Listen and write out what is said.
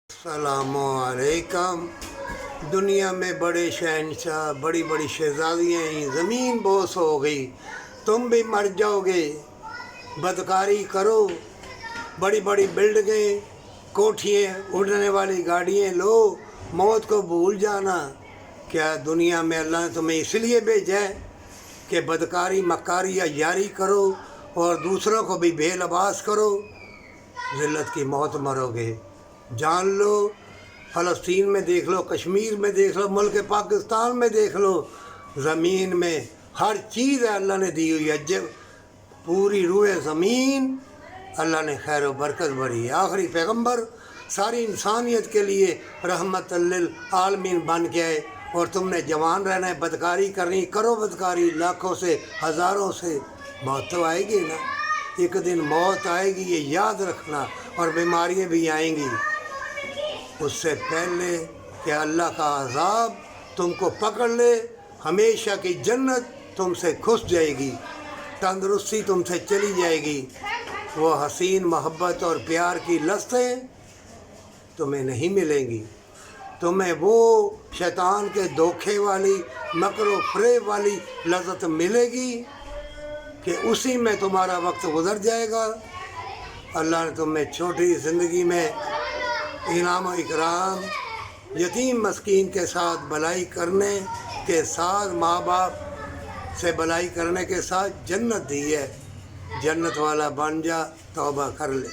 अस्सलामुअलैकुम। दुनिया में बड़े शहंशाह, बड़ी बड़ी शहजादियाँ ही, ज़मीन बोस हो गई, तुम भी मर जाओगे। बदकारी करो, बड़ी बड़ी बिल्डिंगें, कोठियाँ, उड़ने वाली गाड़ियाँ लो, मौत को भूल जाना। क्या दुनिया में अल्लाह ने तुम्हें इसलिए भेजा है कि बदकारी, मक्कारी या यारी करो और दूसरों को भी बेलबास करो? ज़िल्लत की मौत मरोगे। जान लो, फ़लस्तीन में देख लो, कश्मीर में देख लो, मुल्क पाकिस्तान में देख लो, ज़मीन में हर चीज़ अल्लाह ने दी हुई है। जब पूरी रूए ज़मीन अल्लाह ने खैर व बरकत भरी है। आखिरी पैगंबर सारी इंसानियत के लिए रहमतुल लिल आलमीन बन के आए और तुमने जवान रहना है, बदकारी करनी, करो बदकारी, लाखों से हज़ारों से। मौत तो आएगी ना, एक दिन मौत आएगी, ये याद रखना। और बीमारियाँ भी आएंगी। उससे पहले कि अल्लाह का अज़ाब तुमको पकड़ ले, हमेशा की जन्नत तुमसे खुश जाएगी, तंदरुस्ती तुमसे चली जाएगी। वो हसीन मोहब्बत और प्यार की लज़्ज़तें तुम्हें नहीं मिलेंगी। तुम्हें वो शैतान के धोखे वाली, मकर व फ़रेब वाली लज़्ज़त मिलेगी कि उसी में तुम्हारा वक्त गुज़र जाएगा। अल्लाह ने तुम्हें छोटी ज़िंदगी में इनाम व इकराम, यतीम मस्कीन के साथ भलाई करने के साथ, माँ बाप से भलाई करने के साथ जन्नत दी है। जन्नत वाला बन जा, तौबा कर ले।